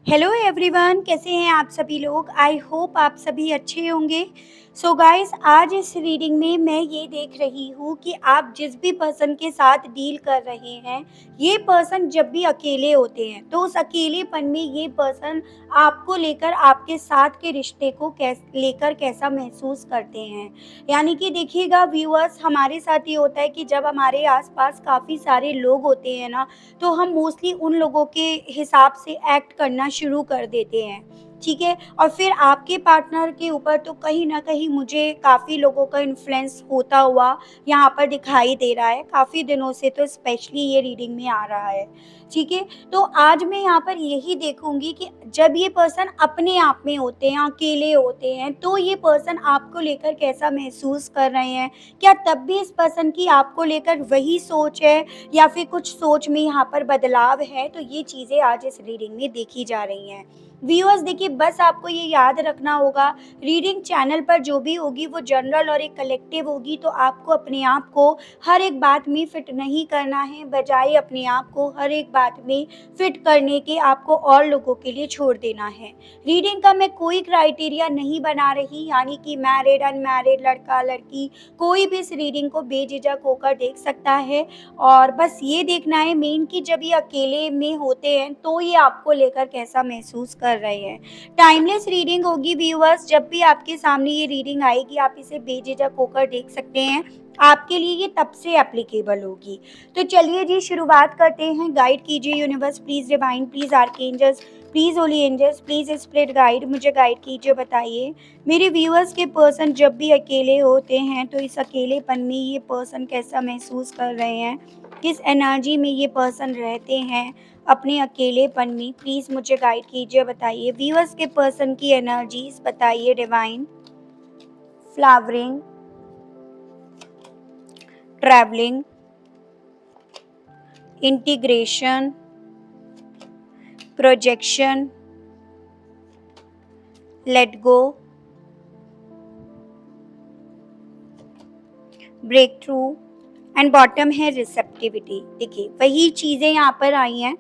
Hello everyone, कैसे हैं आप सभी लोग। आई होप आप सभी अच्छे होंगे। सो गाइस, आज इस रीडिंग में मैं ये देख रही हूँ कि आप जिस भी पर्सन के साथ डील कर रहे हैं, ये पर्सन जब भी अकेले होते हैं तो उस अकेलेपन में ये पर्सन आपको लेकर, आपके साथ के रिश्ते को लेकर कैसा महसूस करते हैं। यानी कि देखिएगा व्यूअर्स, हमारे साथ ये होता है कि जब हमारे आसपास काफ़ी सारे लोग होते हैं ना, तो हम मोस्टली उन लोगों के हिसाब से एक्ट करना शुरू कर देते हैं। ठीक है, और फिर आपके पार्टनर के ऊपर तो कहीं ना कहीं मुझे काफ़ी लोगों का इन्फ्लुएंस होता हुआ यहाँ पर दिखाई दे रहा है। काफ़ी दिनों से तो स्पेशली ये रीडिंग में आ रहा है। ठीक है, तो आज मैं यहाँ पर यही देखूंगी कि जब ये पर्सन अपने आप में होते हैं, अकेले होते हैं, तो ये पर्सन आपको लेकर कैसा महसूस कर रहे हैं। क्या तब भी इस पर्सन की आपको लेकर वही सोच है, या फिर कुछ सोच में यहाँ पर बदलाव है। तो ये चीज़ें आज इस रीडिंग में देखी जा रही हैं। व्यूअर्स देखिए, बस आपको ये याद रखना होगा, रीडिंग चैनल पर जो भी होगी वो जनरल और एक कलेक्टिव होगी। तो आपको अपने आप को हर एक बात में फिट नहीं करना है, बजाय अपने आप को हर एक बात में फिट करने के आपको और लोगों के लिए छोड़ देना है। रीडिंग का मैं कोई क्राइटेरिया नहीं बना रही, यानी कि मैरिड अनमैरिड, लड़का लड़की, कोई भी इस रीडिंग को बेझिझक होकर देख सकता है। और बस ये देखना है मेन कि जब ये अकेले में होते हैं तो ये आपको लेकर कैसा महसूस कर रहे हैं। टाइमलेस रीडिंग होगी व्यूअर्स, जब भी आपके सामने ये रीडिंग आएगी आप इसे बेझिझक होकर देख सकते हैं। आपके लिए ये तब से एप्लीकेबल होगी। तो चलिए जी, शुरुआत करते हैं। गाइड कीजिए universe, please divine, please archangels, please holy angels, please spirit guide, मुझे गाइड कीजिए। बताइए मेरे व्यूअर्स के पर्सन जब भी अकेले होते हैं तो इस अकेलेपन में ये पर्सन कैसा महसूस कर रहे हैं, किस एनर्जी में ये पर्सन रहते हैं अपने अकेलेपन में। प्लीज़ मुझे गाइड कीजिए। बताइए व्यूअर्स के पर्सन की एनर्जीज बताइए divine. Flowering, travelling, integration, projection, let go, break through, and bottom है रिसेप्टिविटी। देखिए वही चीज़ें यहाँ पर आई हैं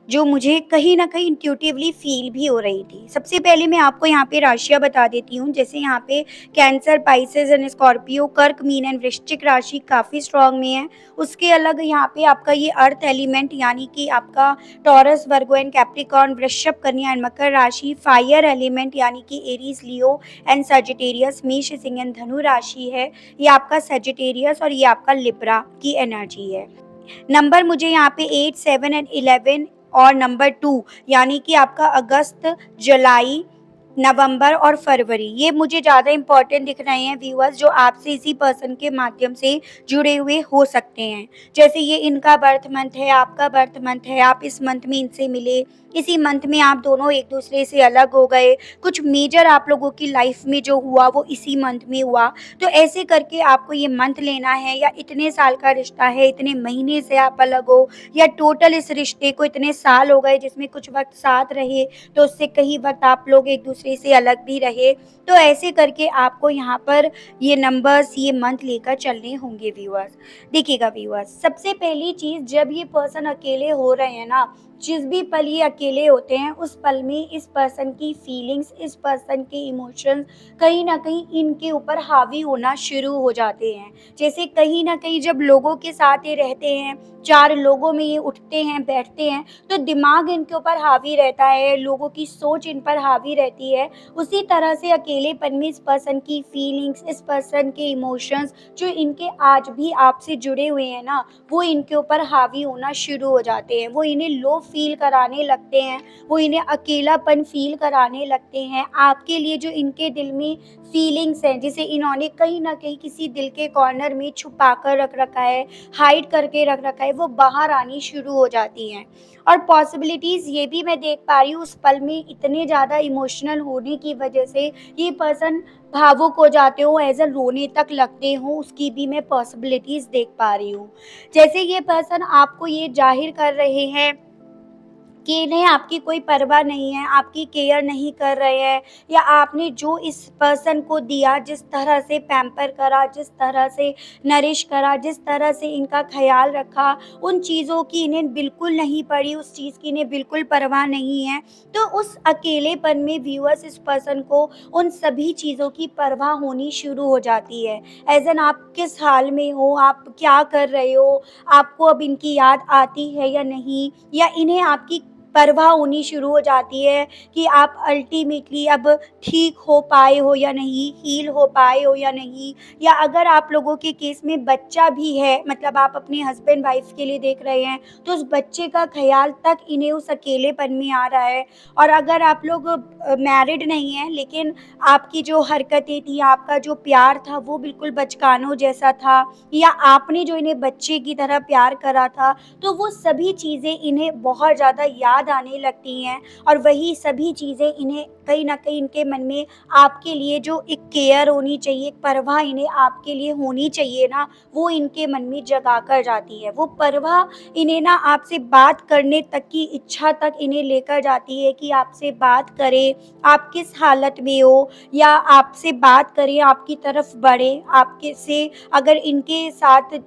जो मुझे कहीं न कहीं इंट्यूटिवली फ़ील भी हो रही थी। सबसे पहले मैं आपको यहाँ पे राशियाँ बता देती हूँ। जैसे यहाँ पे कैंसर, पाइसेस एंड स्कॉर्पियो, कर्क, मीन एंड वृश्चिक राशि काफ़ी स्ट्रॉन्ग में है। उसके अलग यहाँ पे आपका ये अर्थ एलिमेंट, यानी कि आपका टॉरस, वर्गो एंड कैप्रिकॉर्न, वृषभ, कन्या एंड मकर राशि, फायर एलिमेंट यानी कि एरीज, लियो एंड सजिटेरियस, मेष, सिंह एंड धनु राशि है। ये आपका सजिटेरियस और ये आपका लिब्रा की एनर्जी है। नंबर मुझे यहाँ पे 8, 7 एंड 11 और नंबर 2, यानी कि आपका अगस्त, जुलाई, नवंबर और फरवरी, ये मुझे ज़्यादा इंपॉर्टेंट दिख रहे हैं व्यूअर्स, जो आपसे इसी पर्सन के माध्यम से जुड़े हुए हो सकते हैं। जैसे ये इनका बर्थ मंथ है, आपका बर्थ मंथ है, आप इस मंथ में इनसे मिले, इसी मंथ में आप दोनों एक दूसरे से अलग हो गए, कुछ मेजर आप लोगों की लाइफ में जो हुआ वो इसी मंथ में हुआ। तो ऐसे करके आपको ये मंथ लेना है, या इतने साल का रिश्ता है, इतने महीने से आप अलग हो, या टोटल इस रिश्ते को इतने साल हो गए जिसमें कुछ वक्त साथ रहे, तो उससे कहीं वक्त आप लोग एक दूसरे से अलग भी रहे। तो ऐसे करके आपको यहाँ पर ये नंबर्स, ये मंथ लेकर चलने होंगे व्यूअर्स। देखिएगा व्यूअर्स, सबसे पहली चीज़, जब ये पर्सन अकेले हो रहे हैं ना, जिस भी पल ये अकेले होते हैं उस पल में इस पर्सन की फीलिंग्स, इस पर्सन के इमोशंस कहीं ना कहीं इनके ऊपर हावी होना शुरू हो जाते हैं। जैसे कहीं ना कहीं जब लोगों के साथ ये रहते हैं, चार लोगों में ये उठते हैं बैठते हैं, तो दिमाग इनके ऊपर हावी रहता है, लोगों की सोच इन पर हावी रहती है। उसी तरह से अकेलेपन में इस पर्सन की फीलिंग्स, इस पर्सन के इमोशंस जो इनके आज भी आपसे जुड़े हुए हैं ना, वो इनके ऊपर हावी होना शुरू हो जाते हैं। वो इन्हें लो फील कराने लगते हैं, वो इन्हें अकेलापन फील कराने लगते हैं। आपके लिए जो इनके दिल में फीलिंग्स हैं, जिसे इन्होंने कहीं ना कहीं किसी दिल के कॉर्नर में छुपा कर रख रखा है, हाइड करके रख रखा है, वो बाहर आनी शुरू हो जाती हैं। और पॉसिबिलिटीज़ ये भी मैं देख पा रही हूँ, उस पल में इतने ज़्यादा इमोशनल होने की वजह से ये पर्सन भावुक हो जाते हो, एज अ रोने तक लगते हो, उसकी भी मैं पॉसिबिलिटीज़ देख पा रही हूँ। जैसे ये पर्सन आपको ये जाहिर कर रहे हैं कि इन्हें आपकी कोई परवाह नहीं है, आपकी केयर नहीं कर रहे हैं, या आपने जो इस पर्सन को दिया, जिस तरह से पैम्पर करा, जिस तरह से नरिश करा, जिस तरह से इनका ख़्याल रखा, उन चीज़ों की इन्हें बिल्कुल नहीं पड़ी, उस चीज़ की इन्हें बिल्कुल परवाह नहीं है। तो उस अकेलेपन में व्यूअर्स इस पर्सन को उन सभी चीज़ों की परवाह होनी शुरू हो जाती है। एज़ एन आप किस हाल में हो, आप क्या कर रहे हो, आपको अब इनकी याद आती है या नहीं, या इन्हें आपकी परवाह होनी शुरू हो जाती है कि आप अल्टीमेटली अब ठीक हो पाए हो या नहीं, हील हो पाए हो या नहीं, या अगर आप लोगों के केस में बच्चा भी है, मतलब आप अपने हस्बैंड वाइफ के लिए देख रहे हैं, तो उस बच्चे का ख़्याल तक इन्हें उस अकेलेपन में आ रहा है। और अगर आप लोग मैरिड नहीं हैं, लेकिन आपकी जो हरकतें थी, आपका जो प्यार था, वो बिल्कुल बचकानों जैसा था, या आपने जो इन्हें बच्चे की तरह प्यार करा था, तो वो सभी चीज़ें इन्हें बहुत ज़्यादा याद आने लगती हैं। और वही सभी चीज़ें इन्हें कहीं न कहीं इनके मन में आपके लिए जो एक केयर होनी चाहिए, एक परवाह इन्हें आपके लिए होनी चाहिए ना, वो इनके मन में जगा कर जाती है। वो परवाह इन्हें ना आपसे बात करने तक की इच्छा तक इन्हें लेकर जाती है कि आपसे बात करें, आप किस हालत में हो, या आपसे बात करें, आपकी तरफ बढ़े, आपके से अगर इनके साथ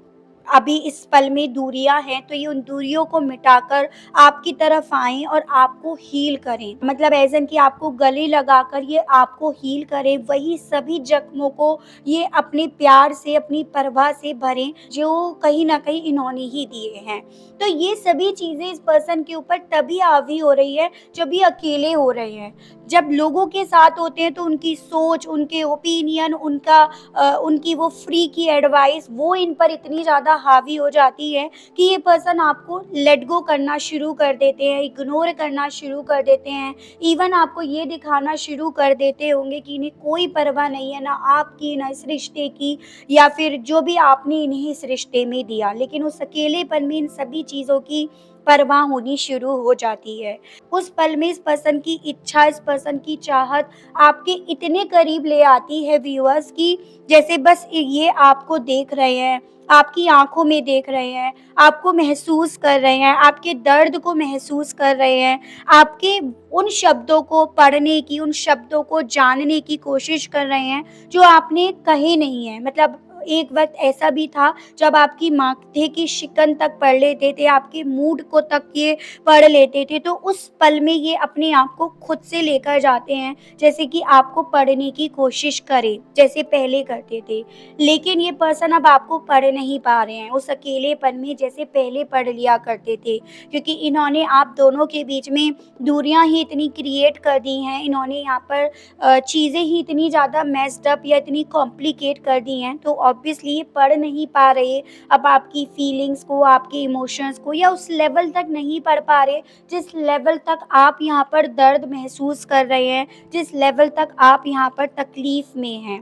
अभी इस पल में दूरियां हैं, तो ये उन दूरियों को मिटाकर आपकी तरफ आएं और आपको हील करें, मतलब एज एन कि आपको गले लगाकर ये आपको हील करें, वही सभी जख्मों को ये अपने प्यार से, अपनी परवाह से भरें, जो कहीं ना कहीं इन्होंने ही दिए हैं। तो ये सभी चीजें इस पर्सन के ऊपर तभी हावी हो रही है जब ये अकेले हो रहे हैं। जब लोगों के साथ होते हैं तो उनकी सोच, उनके ओपिनियन, उनकी वो फ्री की एडवाइस, वो इन पर इतनी ज़्यादा हावी हो जाती है कि ये पर्सन आपको लेट गो करना शुरू कर देते हैं, इग्नोर करना शुरू कर देते हैं। इवन आपको ये दिखाना शुरू कर देते होंगे कि इन्हें कोई परवाह नहीं है, ना आपकी, ना इस रिश्ते की, या फिर जो भी आपने इन्हें इस रिश्ते में दिया। लेकिन उस अकेलेपन में इन सभी चीज़ों की परवाह होनी शुरू हो जाती है। उस पल में इस पर्सन की इच्छा, इस पर्सन की चाहत आपके इतने करीब ले आती है व्यूअर्स, कि जैसे बस ये आपको देख रहे हैं, आपकी आँखों में देख रहे हैं, आपको महसूस कर रहे हैं, आपके दर्द को महसूस कर रहे हैं, आपके उन शब्दों को पढ़ने की, उन शब्दों को जानने की कोशिश कर रहे हैं, जो आपने कहे नहीं हैं। मतलब एक वक़्त ऐसा भी था जब आपकी माथे की शिकन तक पढ़ लेते थे, आपके मूड को तक ये पढ़ लेते थे, तो उस पल में ये अपने आप को खुद से लेकर जाते हैं, जैसे कि आपको पढ़ने की कोशिश करें, जैसे पहले करते थे। लेकिन ये पर्सन अब आपको पढ़ नहीं पा रहे हैं, उस अकेलेपन में जैसे पहले पढ़ लिया करते थे, क्योंकि इन्होंने आप दोनों के बीच में दूरियां ही इतनी क्रिएट कर दी हैं, इन्होंने यहाँ पर चीज़ें ही इतनी ज़्यादा मेस्ड अप या इतनी कॉम्प्लिकेट कर दी हैं, तो ऑब्वियसली ये पढ़ नहीं पा रहे अब आपकी फीलिंग्स को, आपके इमोशंस को, या उस लेवल तक नहीं पढ़ पा रहे जिस लेवल तक आप यहाँ पर दर्द महसूस कर रहे हैं, जिस लेवल तक आप यहाँ पर तकलीफ में हैं।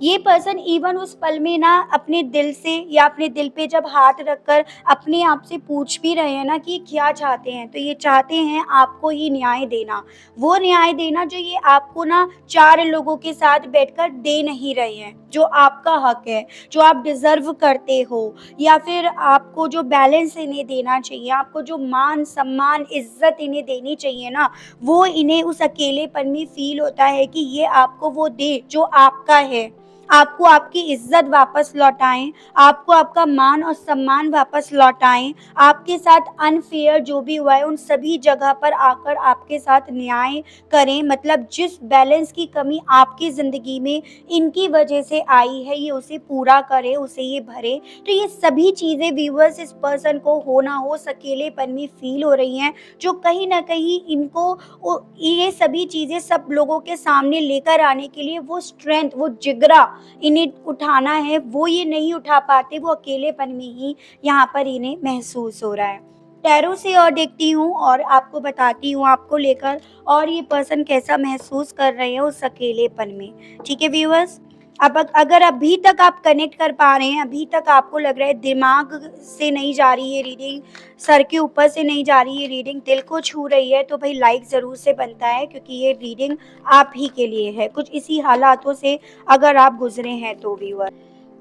ये पर्सन इवन उस पल में ना अपने दिल से, या अपने दिल पे जब हाथ रखकर अपने आप से पूछ भी रहे हैं ना कि क्या चाहते हैं, तो ये चाहते हैं आपको ही न्याय देना। वो न्याय देना जो ये आपको ना 4 लोगों के साथ बैठकर दे नहीं रहे हैं, जो आपका हक है, जो आप डिज़र्व करते हो, या फिर आपको जो बैलेंस इन्हें देना चाहिए, आपको जो मान, सम्मान, इज़्ज़त इन्हें देनी चाहिए ना, वो इन्हें उस अकेलेपन में फ़ील होता है कि ये आपको वो दे जो आपका है। आपको आपकी इज़्ज़त वापस लौटाएँ, आपको आपका मान और सम्मान वापस लौटाएँ, आपके साथ अनफ़ेयर जो भी हुआ है उन सभी जगह पर आकर आपके साथ न्याय करें। मतलब जिस बैलेंस की कमी आपकी ज़िंदगी में इनकी वजह से आई है, ये उसे पूरा करें, उसे ये भरें। तो ये सभी चीज़ें व्यूअर्स इस पर्सन को हो ना हो उस अकेलेपन में फ़ील हो रही हैं, जो कहीं न कहीं इनको ये सभी चीज़ें सब लोगों के सामने लेकर आने के लिए वो स्ट्रेंथ, वो जिगरा इन्हें उठाना है, वो ये नहीं उठा पाते, वो अकेलेपन में ही यहाँ पर इन्हें महसूस हो रहा है। टैरो से और देखती हूँ और आपको बताती हूँ, आपको लेकर, और ये पर्सन कैसा महसूस कर रहे हैं उस अकेलेपन में। ठीक है व्यूअर्स? अब अगर अभी तक आप कनेक्ट कर पा रहे हैं, अभी तक आपको लग रहा है दिमाग से नहीं जा रही है रीडिंग, सर के ऊपर से नहीं जा रही है रीडिंग, दिल को छू रही है, तो भाई लाइक ज़रूर से बनता है, क्योंकि ये रीडिंग आप ही के लिए है। कुछ इसी हालातों से अगर आप गुज़रे हैं तो व्यूअर।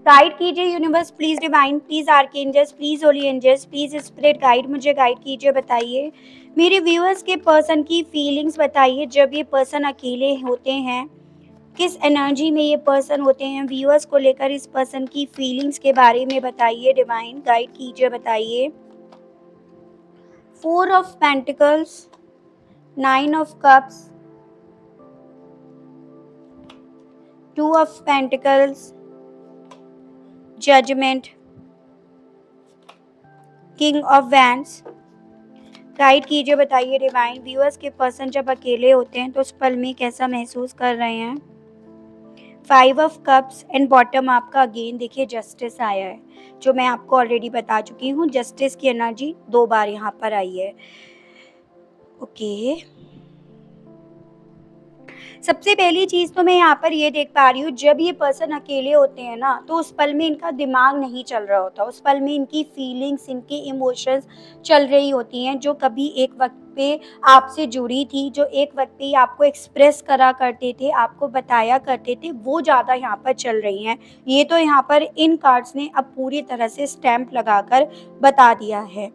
गाइड कीजिए universe, please divine, please archangels, please holy angels, please spirit guide, मुझे गाइड कीजिए। बताइए मेरे व्यूअर्स के पर्सन की फीलिंग्स बताइए, जब ये पर्सन अकेले होते हैं किस एनर्जी में ये पर्सन होते हैं। व्यूअर्स को लेकर इस पर्सन की फीलिंग्स के बारे में बताइए, डिवाइन गाइड कीजिए। बताइए 4 of pentacles, 9 of cups, 2 of pentacles, judgement, king of wands. Guide कीजिए। बताइए डिवाइन व्यूअर्स के पर्सन जब अकेले होते हैं तो उस पल में कैसा महसूस कर रहे हैं। 5 ऑफ कप्स एंड बॉटम आपका अगेन देखिए जस्टिस आया है, जो मैं आपको ऑलरेडी बता चुकी हूँ। जस्टिस की एनर्जी 2 बार यहाँ पर आई है। ओके, सबसे पहली चीज तो मैं यहाँ पर ये देख पा रही हूँ, जब ये पर्सन अकेले होते हैं ना तो उस पल में इनका दिमाग नहीं चल रहा होता, उस पल में इनकी फीलिंग्स, इनकी इमोशंस चल रही होती हैं, जो कभी एक वक्त पे आपसे जुड़ी थी, जो एक वक्त पे आपको एक्सप्रेस करा करते थे, आपको बताया करते थे, वो ज़्यादा यहाँ पर चल रही हैं। ये तो यहाँ पर इन कार्ड्स ने अब पूरी तरह से स्टैंप लगाकर बता दिया है।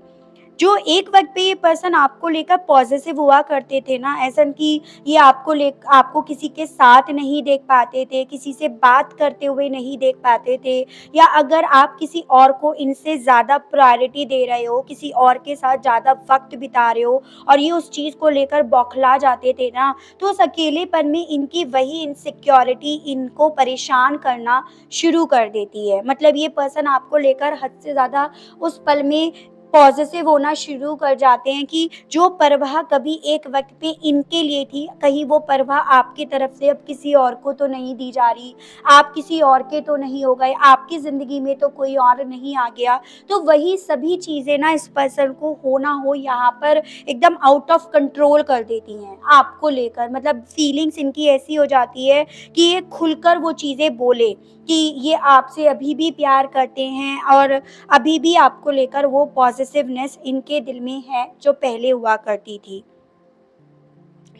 जो एक वक्त पे ये पर्सन आपको लेकर पॉजिटिव हुआ करते थे ना, ऐसा कि ये आपको किसी के साथ नहीं देख पाते थे, किसी से बात करते हुए नहीं देख पाते थे, या अगर आप किसी और को इनसे ज़्यादा प्रायोरिटी दे रहे हो, किसी और के साथ ज़्यादा वक्त बिता रहे हो और ये उस चीज़ को लेकर बौखला जाते थे ना, तो उस अकेलेपन में इनकी वही इनसिक्योरिटी इनको परेशान करना शुरू कर देती है। मतलब ये पर्सन आपको लेकर हद से ज़्यादा उस पल में पॉजिटिव होना शुरू कर जाते हैं कि जो परवाह कभी एक वक्त पे इनके लिए थी, कहीं वो परवाह आपकी तरफ से अब किसी और को तो नहीं दी जा रही, आप किसी और के तो नहीं हो गए, आपकी ज़िंदगी में तो कोई और नहीं आ गया। तो वही सभी चीज़ें ना इस पर्सन को हो ना हो यहाँ पर एकदम आउट ऑफ कंट्रोल कर देती हैं आपको लेकर। मतलब फीलिंग्स इनकी ऐसी हो जाती है कि ये खुलकर वो चीज़ें बोले कि ये आपसे अभी भी प्यार करते हैं और अभी भी आपको लेकर वो पॉजिटिवनेस इनके दिल में है जो पहले हुआ करती थी,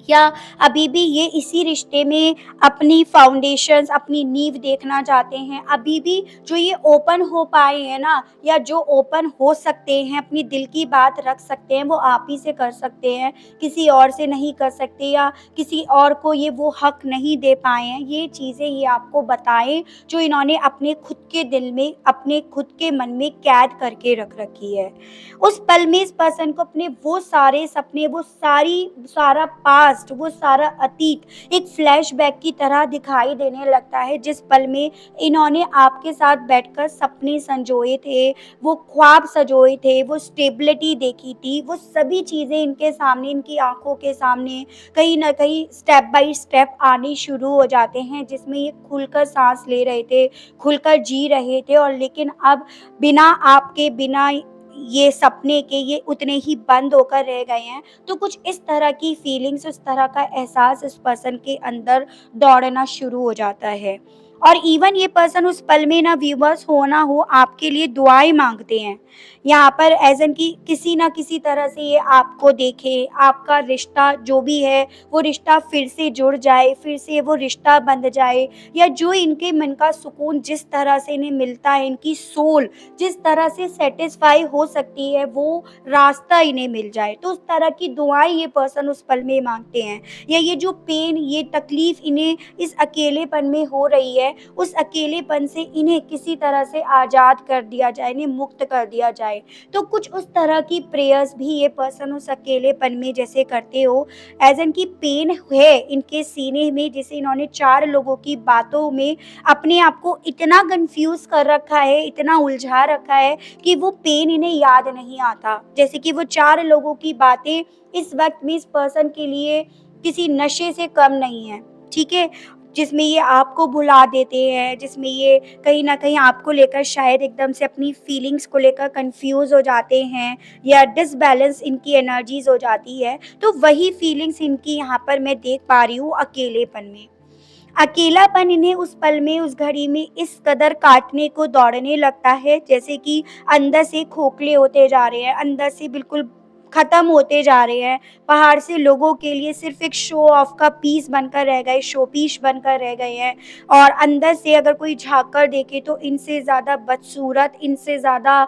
या अभी भी ये इसी रिश्ते में अपनी फाउंडेशंस, अपनी नींव देखना चाहते हैं। अभी भी जो ये ओपन हो पाए हैं ना, या जो ओपन हो सकते हैं, अपनी दिल की बात रख सकते हैं, वो आप ही से कर सकते हैं, किसी और से नहीं कर सकते, या किसी और को ये वो हक नहीं दे पाए हैं। ये चीज़ें ये आपको बताएं जो इन्होंने अपने खुद के दिल में, अपने खुद के मन में कैद करके रख रखी है। उस पल में इस पर्सन को अपने वो सारे सपने, वो सारा पास्ट, वो सारा अतीत एक फ्लैशबैक की तरह दिखाई देने लगता है, जिस पल में इन्होंने आपके साथ बैठकर सपने संजोए थे, वो ख्वाब सजोए थे, वो स्टेबिलिटी देखी थी, वो सभी चीज़ें इनके सामने, इनकी आंखों के सामने कहीं ना कहीं स्टेप बाय स्टेप आने शुरू हो जाते हैं, जिसमें ये खुलकर सांस ले रहे थे, खुलकर जी रहे थे, और लेकिन अब बिना आपके, बिना ये सपने के ये उतने ही बंद होकर रह गए हैं। तो कुछ इस तरह की फीलिंग्स, उस तरह का एहसास इस पर्सन के अंदर दौड़ना शुरू हो जाता है। और इवन ये पर्सन उस पल में ना व्यूवर्स हो ना हो आपके लिए दुआएं मांगते हैं, यहाँ पर एज एन की किसी ना किसी तरह से ये आपको देखे, आपका रिश्ता जो भी है वो रिश्ता फिर से जुड़ जाए, फिर से वो रिश्ता बंध जाए, या जो इनके मन का सुकून जिस तरह से इन्हें मिलता है, इनकी सोल जिस तरह से सेटिस्फाई हो सकती है, वो रास्ता इन्हें मिल जाए। तो उस तरह की दुआएं ये पर्सन उस पल में मांगते हैं, या ये जो पेन, ये तकलीफ इन्हें इस अकेलेपन में हो रही है, उस अकेलेपन से इन्हें किसी तरह से आज़ाद कर दिया जाए, इन्हें मुक्त कर दिया जाए। तो कुछ उस तरह की प्रेयर्स भी ये पर्सन उस अकेलेपन में जैसे करते हो, एज एन की पेन है इनके सीने में, जिसे इन्होंने 4 लोगों की बातों में अपने आप को इतना कंफ्यूज कर रखा है, इतना उलझा रखा है कि वो पेन इन्हें याद नहीं आता। जैसे कि वो 4 लोगों की बातें इस वक्त में इस पर्सन के लिए किसी नशे से कम नहीं है, ठीक है? जिसमें ये आपको भुला देते हैं, जिसमें ये कहीं न कहीं आपको लेकर शायद एकदम से अपनी फीलिंग्स को लेकर कन्फ्यूज़ हो जाते हैं, या डिसबैलेंस इनकी एनर्जीज़ हो जाती है। तो वही फीलिंग्स इनकी यहाँ पर मैं देख पा रही हूँ अकेलेपन में। अकेलापन इन्हें उस पल में, उस घड़ी में इस कदर काटने को दौड़ने लगता है, जैसे कि अंदर से खोखले होते जा रहे हैं, अंदर से बिल्कुल ख़त्म होते जा रहे हैं। पहाड़ से लोगों के लिए सिर्फ़ एक शो ऑफ का पीस बनकर रह गए, शो पीस बनकर रह गए हैं और अंदर से अगर कोई झाँक कर देखे तो इनसे ज़्यादा बदसूरत, इनसे ज़्यादा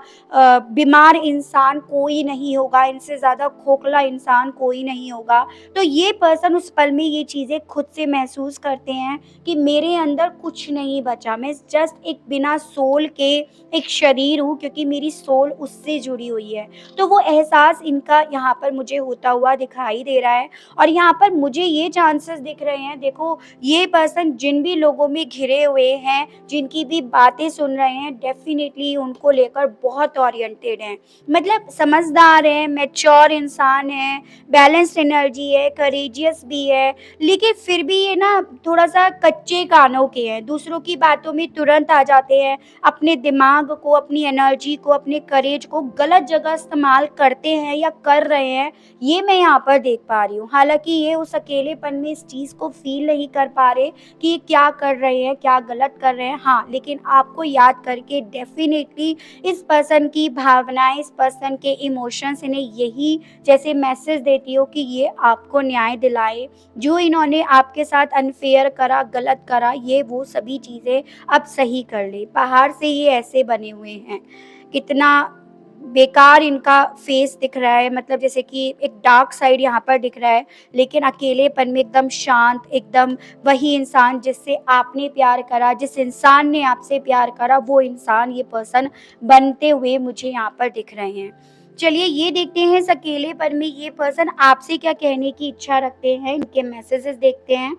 बीमार इंसान कोई नहीं होगा, इनसे ज़्यादा खोखला इंसान कोई नहीं होगा। तो ये पर्सन उस पल में ये चीज़ें खुद से महसूस करते हैं कि मेरे अंदर कुछ नहीं बचा, मैं जस्ट एक बिना सोल के एक शरीर हूँ, क्योंकि मेरी सोल उससे जुड़ी हुई है। तो वो एहसास इनका यहाँ पर मुझे होता हुआ दिखाई दे रहा है और यहाँ पर मुझे ये चांसेस दिख रहे हैं, देखो ये पर्सन जिन भी लोगों में घिरे हुए हैं, जिनकी भी बातें सुन रहे हैं, डेफ़िनेटली उनको लेकर बहुत ओरिएंटेड हैं। मतलब समझदार हैं, मैच्योर इंसान हैं, बैलेंस्ड एनर्जी है, करेजियस भी है, लेकिन फिर भी ये ना थोड़ा-सा कच्चे कानों के हैं, दूसरों की बातों में तुरंत आ जाते हैं, अपने दिमाग को, अपनी एनर्जी को, अपने करेज को गलत जगह इस्तेमाल करते हैं या कर रहे हैं, ये मैं यहाँ पर देख पा रही हूँ। हालाँकि ये उस अकेलेपन में इस चीज़ को फ़ील नहीं कर पा रहे कि ये क्या कर रहे हैं, क्या गलत कर रहे हैं। हाँ, लेकिन आपको याद करके डेफ़िनेटली इस पर्सन की भावनाएँ, इस पर्सन के इमोशंस इन्हें यही जैसे मैसेज देती हो कि ये आपको न्याय दिलाए। जो इन्होंने आपके साथ अनफ़ेयर करा, गलत करा, ये वो सभी चीज़ें अब सही कर ले। पहाड़ से ये ऐसे बने हुए हैं। कितना बेकार इनका फेस दिख रहा है, मतलब जैसे कि एक डार्क साइड यहाँ पर दिख रहा है, लेकिन अकेलेपन में एकदम शांत, एकदम वही इंसान जिससे आपने प्यार करा, जिस इंसान ने आपसे प्यार करा, वो इंसान ये पर्सन बनते हुए मुझे यहाँ पर दिख रहे हैं। चलिए ये देखते हैं इस अकेलेपन में ये पर्सन आपसे क्या कहने की इच्छा रखते हैं, इनके मैसेजेस देखते हैं।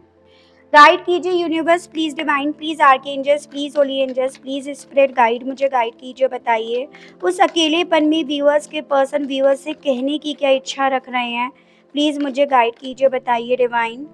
गाइड कीजिए universe, please divine, please archangels, please holy angels, please spirit guide, मुझे गाइड कीजिए, बताइए उस अकेलेपन में व्यूअर्स के पर्सन व्यूअर्स से कहने की क्या इच्छा रख रहे हैं। प्लीज़ मुझे गाइड कीजिए, बताइए डिवाइन।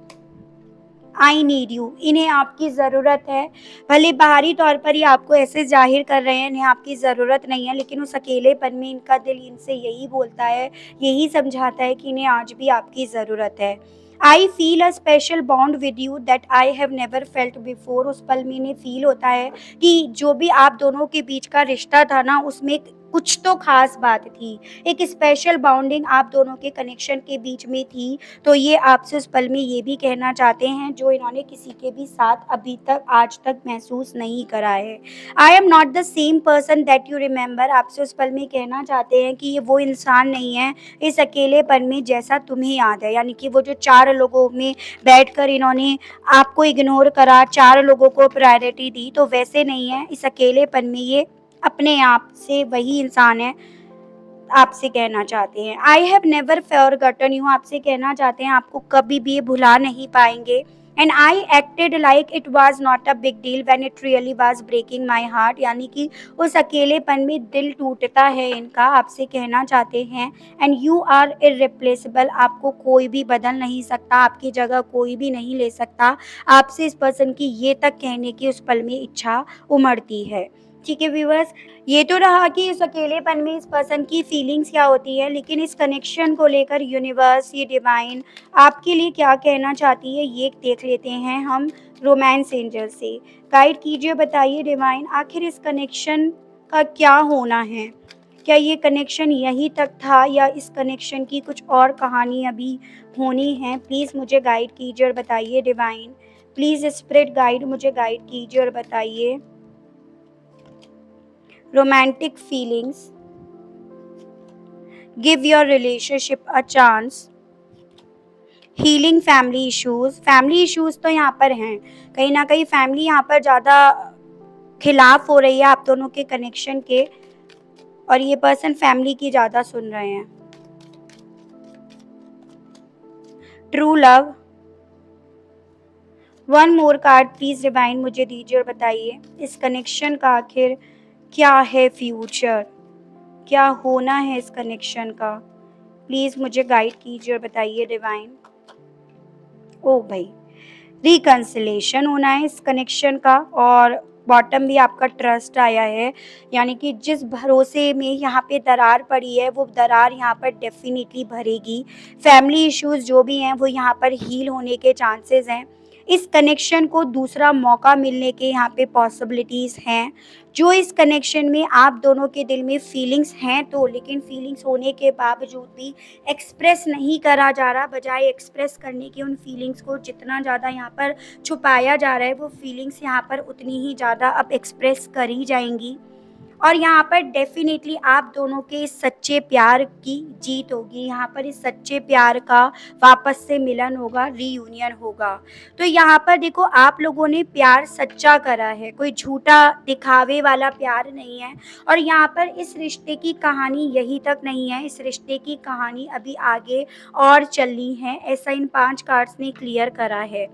आई नीड यू, इन्हें आपकी ज़रूरत है। भले बाहरी तौर पर ही आपको ऐसे ज़ाहिर कर रहे हैं, इन्हें आपकी ज़रूरत नहीं है, लेकिन उस अकेलेपन में इनका दिल इनसे यही बोलता है, यही समझाता है कि इन्हें आज भी आपकी ज़रूरत है। I feel a special bond with you that I have never felt before, उस पल में इन्हें फ़ील होता है कि जो भी आप दोनों के बीच का रिश्ता था ना, उसमें कुछ तो ख़ास बात थी। एक स्पेशल बॉन्डिंग आप दोनों के कनेक्शन के बीच में थी। तो ये आपसे उस पल में ये भी कहना चाहते हैं जो इन्होंने किसी के भी साथ अभी तक आज तक महसूस नहीं करा है। I am not the same person that you remember, आपसे उस पल में कहना चाहते हैं कि ये वो इंसान नहीं है इस अकेलेपन में जैसा तुम्हें याद है। यानी कि वो जो 4 लोगों में बैठकर इन्होंने आपको इग्नोर करा, 4 लोगों को प्रायोरिटी दी, तो वैसे नहीं है। इस अकेलेपन में ये अपने आप से वही इंसान है, आपसे कहना चाहते हैं। I have never forgotten you, आपसे कहना चाहते हैं आपको कभी भी ये भुला नहीं पाएँगे। And I acted like it was not a big deal when it really was breaking my heart, यानी कि उस अकेलेपन में दिल टूटता है इनका, आपसे कहना चाहते हैं। एंड यू आर इर्रिप्लेसेबल, आपको कोई भी बदल नहीं सकता, आपकी जगह कोई भी नहीं ले सकता। आपसे इस पर्सन की ये तक कहने की उस पल में इच्छा उमड़ती है। ठीक है व्यूअर्स, ये तो रहा कि इस अकेलेपन में इस पर्सन की फीलिंग्स क्या होती है, लेकिन इस कनेक्शन को लेकर यूनिवर्स, ये डिवाइन आपके लिए क्या कहना चाहती है, ये देख लेते हैं हम रोमांस एंजल से। गाइड कीजिए, बताइए डिवाइन, आखिर इस कनेक्शन का क्या होना है? क्या ये कनेक्शन यहीं तक था या इस कनेक्शन की कुछ और कहानी अभी होनी है? प्लीज़ मुझे गाइड कीजिए और बताइए डिवाइन। प्लीज़ स्पिरिट गाइड, मुझे गाइड कीजिए और बताइए। Romantic feelings, give your relationship a chance, healing family issues तो यहाँ पर हैं, कहीं ना कहीं फैमिली यहाँ पर ज़्यादा खिलाफ हो रही है आप दोनों के कनेक्शन के, और ये पर्सन फैमिली की ज़्यादा सुन रहे हैं। True love, one more card please divine, मुझे दीजिए और बताइए इस कनेक्शन का आखिर क्या है फ्यूचर, क्या होना है इस कनेक्शन का। प्लीज़ मुझे गाइड कीजिए और बताइए डिवाइन। ओ भाई, रिकंसिलेशन होना है इस कनेक्शन का, और बॉटम भी आपका ट्रस्ट आया है, यानी कि जिस भरोसे में यहाँ पे दरार पड़ी है वो दरार यहाँ पर डेफिनेटली भरेगी। फैमिली इश्यूज जो भी हैं वो यहाँ पर हील होने के चांसेस हैं। इस कनेक्शन को दूसरा मौका मिलने के यहाँ पे पॉसिबिलिटीज़ हैं। जो इस कनेक्शन में आप दोनों के दिल में फीलिंग्स हैं तो, लेकिन फीलिंग्स होने के बावजूद भी एक्सप्रेस नहीं करा जा रहा, बजाय एक्सप्रेस करने के उन फीलिंग्स को जितना ज़्यादा यहाँ पर छुपाया जा रहा है, वो फीलिंग्स यहाँ पर उतनी ही ज़्यादा अब एक्सप्रेस करी जाएँगी। और यहाँ पर डेफ़िनेटली आप दोनों के इस सच्चे प्यार की जीत होगी, यहाँ पर इस सच्चे प्यार का वापस से मिलन होगा, रीयूनियन होगा। तो यहाँ पर देखो आप लोगों ने प्यार सच्चा करा है, कोई झूठा दिखावे वाला प्यार नहीं है। और यहाँ पर इस रिश्ते की कहानी यहीं तक नहीं है, इस रिश्ते की कहानी अभी आगे और चलनी है, ऐसा इन 5 कार्ड्स ने क्लियर करा है।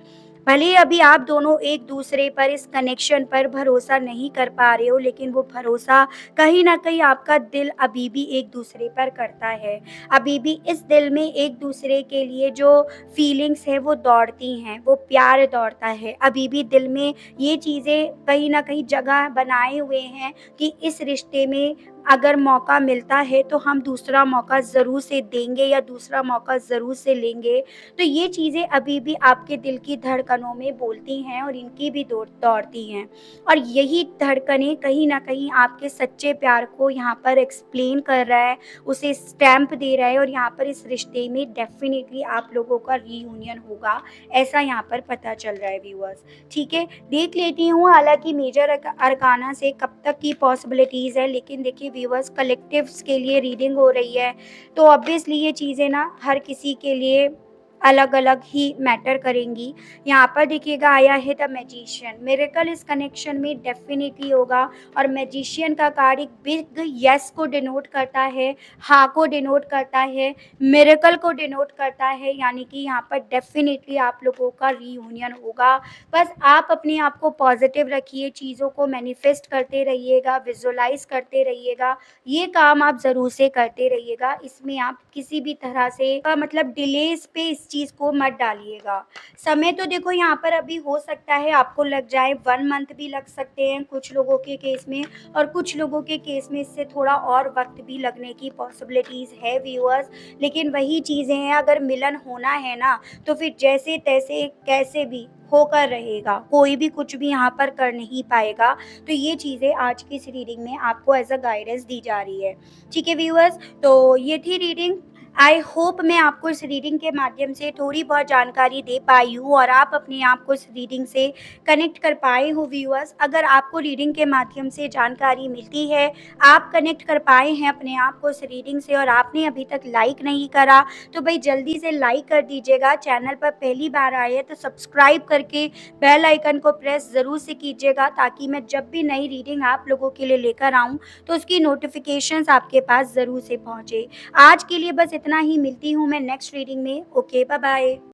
भले ही अभी आप दोनों एक-दूसरे पर इस कनेक्शन पर भरोसा नहीं कर पा रहे हो, लेकिन वो भरोसा कहीं न कहीं आपका दिल अभी भी एक-दूसरे पर करता है। अभी भी इस दिल में एक-दूसरे के लिए जो फीलिंग्स हैं वो दौड़ती हैं, वो प्यार दौड़ता है। अभी भी दिल में ये चीज़ें कहीं न कहीं जगह बनाए हुए हैं कि इस रिश्ते में अगर मौका मिलता है तो हम दूसरा मौका ज़रूर से देंगे या दूसरा मौका ज़रूर से लेंगे। तो ये चीज़ें अभी भी आपके दिल की धड़कनों में बोलती हैं और इनकी भी दौड़ती हैं। और यही धड़कनें कहीं न कहीं आपके सच्चे प्यार को यहाँ पर एक्सप्लेन कर रहा है, उसे स्टैम्प दे रहा है और यहाँ पर इस रिश्ते में डेफ़िनिटली आप लोगों का रीयूनियन होगा, ऐसा यहाँ पर पता चल रहा है व्यूअर्स। ठीक है, देख लेती हूँ हालाँकि मेजर अरकाना से कब तक की पॉसिबिलिटीज़ है, लेकिन देखिए व्यूअर्स कलेक्टिव्स के लिए रीडिंग हो रही है, तो ऑब्वियसली ये चीज़ें ना हर किसी के लिए अलग-अलग ही मैटर करेंगी। यहाँ पर देखिएगा आया है द मैजिशियन, मिरेकल इस कनेक्शन में डेफ़िनिटली होगा। और मैजिशियन का कार्ड एक बिग येस को डिनोट करता है, हाँ को डिनोट करता है, मिरेकल को डिनोट करता है, यानी कि यहाँ पर डेफ़िनिटली आप लोगों का रीयूनियन होगा। बस आप अपने आप को पॉज़िटिव रखिए, चीज़ों को मैनिफेस्ट करते रहिएगा, विज़ुअलाइज़ करते रहिएगा, ये काम आप ज़रूर से करते रहिएगा। इसमें आप किसी भी तरह से मतलब डिलेज़ पे इस चीज़ को मत डालिएगा। समय तो देखो यहाँ पर अभी हो सकता है आपको लग जाए, 1 मंथ भी लग सकते हैं कुछ लोगों के केस में, और कुछ लोगों के केस में इससे थोड़ा और वक़्त भी लगने की पॉसिबिलिटीज़ है व्यूअर्स। लेकिन वही चीज़ें हैं, अगर मिलन होना है ना, तो फिर जैसे-तैसे कैसे भी होकर रहेगा, कोई भी कुछ भी यहाँ पर कर नहीं पाएगा। तो ये चीज़ें आज की इस रीडिंग में आपको एज़ अ गाइडेंस दी जा रही है। ठीक है व्यूअर्स, तो ये थी रीडिंग। आई होप मैं आपको इस रीडिंग के माध्यम से थोड़ी बहुत जानकारी दे पाई हूँ और आप अपने आप को इस रीडिंग से कनेक्ट कर पाए हो व्यूअर्स। अगर आपको रीडिंग के माध्यम से जानकारी मिलती है, आप कनेक्ट कर पाए हैं अपने आप को इस रीडिंग से और आपने अभी तक लाइक नहीं करा, तो भाई जल्दी से लाइक कर दीजिएगा। चैनल पर पहली बार आए हैं तो सब्सक्राइब करके बेल आइकन को प्रेस ज़रूर से कीजिएगा, ताकि मैं जब भी नई रीडिंग आप लोगों के लिए लेकर आऊँ तो उसकी नोटिफिकेशंस आपके पास ज़रूर से पहुँचे। आज के लिए बस इतना ही, मिलती हूँ मैं नेक्स्ट रीडिंग में। Okay, bye bye.